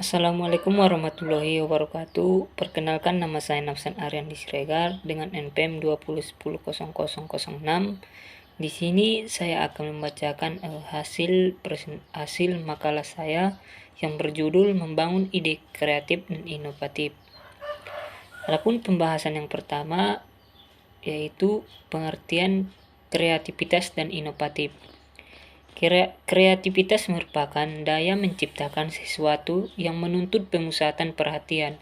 Assalamualaikum warahmatullahi wabarakatuh. Perkenalkan, nama saya Nafsan Ariandi Siregar dengan NPM 20100006. Di sini saya akan membacakan hasil makalah saya yang berjudul Membangun Ide Kreatif dan Inovatif. Adapun pembahasan yang pertama yaitu pengertian kreativitas dan inovatif. Kreativitas merupakan daya menciptakan sesuatu yang menuntut pemusatan perhatian,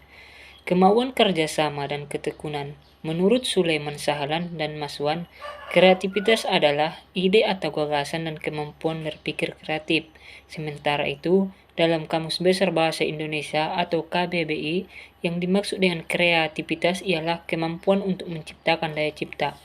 kemauan kerjasama, dan ketekunan. Menurut Sulaiman Sahlan dan Maswan, kreativitas adalah ide atau gagasan dan kemampuan berpikir kreatif. Sementara itu, dalam Kamus Besar Bahasa Indonesia atau KBBI, yang dimaksud dengan kreativitas ialah kemampuan untuk menciptakan daya cipta.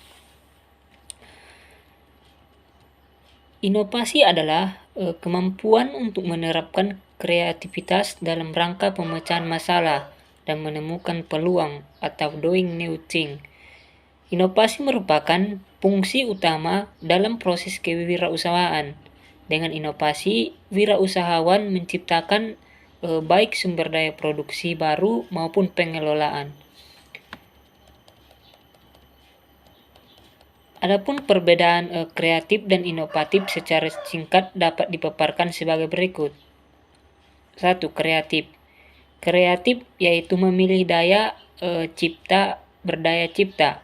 Inovasi adalah kemampuan untuk menerapkan kreativitas dalam rangka pemecahan masalah dan menemukan peluang atau doing new thing. Inovasi merupakan fungsi utama dalam proses kewirausahaan. Dengan inovasi, wirausahawan menciptakan baik sumber daya produksi baru maupun pengelolaan. Adapun perbedaan kreatif dan inovatif secara singkat dapat dipaparkan sebagai berikut. 1. Kreatif. Kreatif yaitu memilih daya berdaya cipta.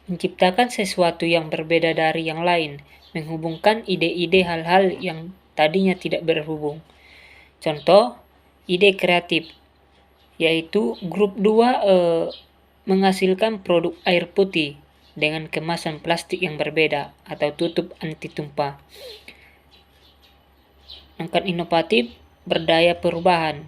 Menciptakan sesuatu yang berbeda dari yang lain, menghubungkan ide-ide hal-hal yang tadinya tidak berhubung. Contoh, ide kreatif yaitu grup 2 menghasilkan produk air putih dengan kemasan plastik yang berbeda atau tutup anti tumpah. Angkat inovatif, berdaya perubahan.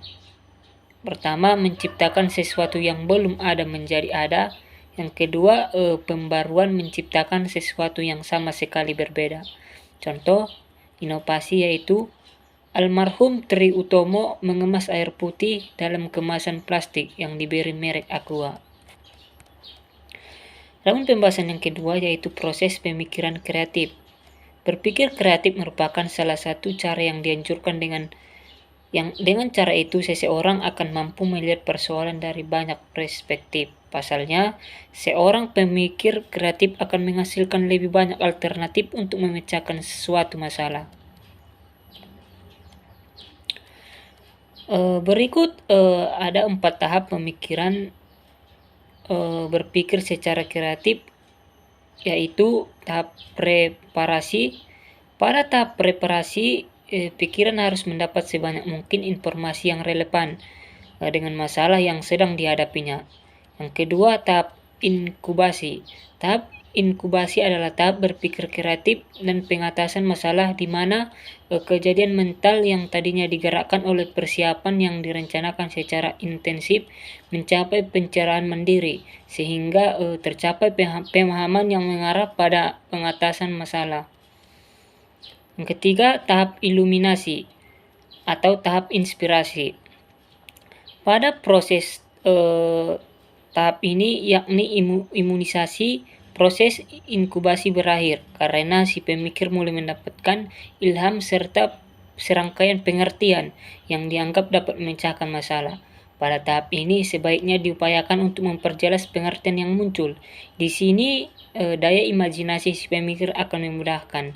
Pertama, menciptakan sesuatu yang belum ada menjadi ada. Yang kedua, pembaruan, menciptakan sesuatu yang sama sekali berbeda. Contoh inovasi yaitu almarhum Tri Utomo mengemas air putih dalam kemasan plastik yang diberi merek Aqua. Namun pembahasan yang kedua yaitu proses pemikiran kreatif. Berpikir kreatif merupakan salah satu cara yang dianjurkan dengan cara itu seseorang akan mampu melihat persoalan dari banyak perspektif. Pasalnya, seorang pemikir kreatif akan menghasilkan lebih banyak alternatif untuk memecahkan suatu masalah. Berikut ada 4 tahap pemikiran berpikir secara kreatif, yaitu tahap preparasi. Pada tahap preparasi, pikiran harus mendapat sebanyak mungkin informasi yang relevan dengan masalah yang sedang dihadapinya. Yang kedua, tahap inkubasi. Tahap inkubasi adalah tahap berpikir kreatif dan pengatasan masalah di mana kejadian mental yang tadinya digerakkan oleh persiapan yang direncanakan secara intensif mencapai pencerahan mandiri sehingga tercapai pemahaman yang mengarah pada pengatasan masalah. Yang ketiga, tahap iluminasi atau tahap inspirasi. Pada proses tahap ini yakni imunisasi, proses inkubasi berakhir karena si pemikir mulai mendapatkan ilham serta serangkaian pengertian yang dianggap dapat memecahkan masalah. Pada tahap ini sebaiknya diupayakan untuk memperjelas pengertian yang muncul. Di sini daya imajinasi si pemikir akan memudahkan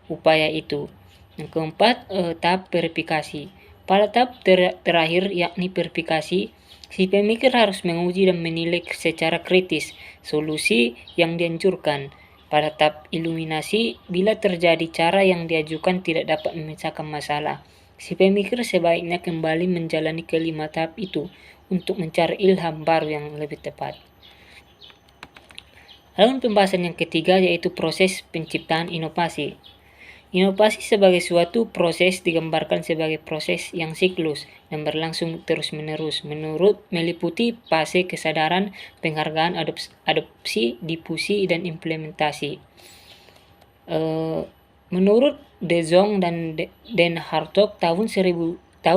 upaya itu. Yang keempat, tahap verifikasi. Pada tahap terakhir yakni verifikasi, si pemikir harus menguji dan menilai secara kritis solusi yang dianjurkan. Pada tahap iluminasi, bila terjadi cara yang diajukan tidak dapat memecahkan masalah, si pemikir sebaiknya kembali menjalani kelima tahap itu untuk mencari ilham baru yang lebih tepat. Lalu pembahasan yang ketiga yaitu proses penciptaan inovasi. Inovasi sebagai suatu proses digambarkan sebagai proses yang siklus dan berlangsung terus-menerus meliputi fase kesadaran, penghargaan, adopsi, difusi, dan implementasi. Menurut De Jong dan Den Hartog tahun 2003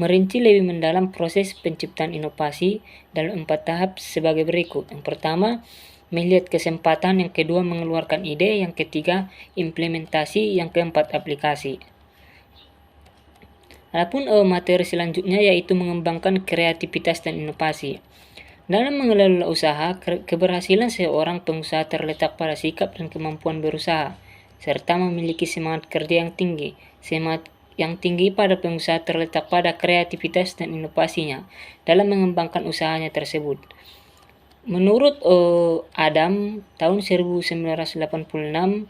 merinci lebih mendalam proses penciptaan inovasi dalam 4 tahap sebagai berikut. Yang pertama, melihat kesempatan. Yang kedua, mengeluarkan ide. Yang ketiga, implementasi. Yang keempat, aplikasi. Adapun materi selanjutnya yaitu mengembangkan kreativitas dan inovasi. Dalam mengelola usaha, keberhasilan seorang pengusaha terletak pada sikap dan kemampuan berusaha, serta memiliki semangat kerja yang tinggi. Semangat yang tinggi pada pengusaha terletak pada kreativitas dan inovasinya dalam mengembangkan usahanya tersebut. Menurut Adam, tahun 1986,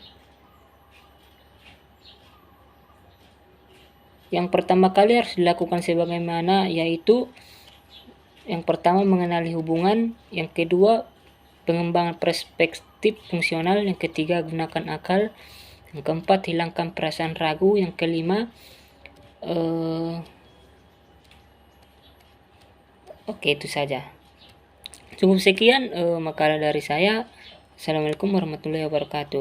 yang pertama kali harus dilakukan sebagaimana, yaitu yang pertama mengenali hubungan, yang kedua pengembangan perspektif fungsional, yang ketiga gunakan akal, yang keempat hilangkan perasaan ragu, yang kelima oke, itu saja. Cukup sekian makalah dari saya. Assalamualaikum warahmatullahi wabarakatuh.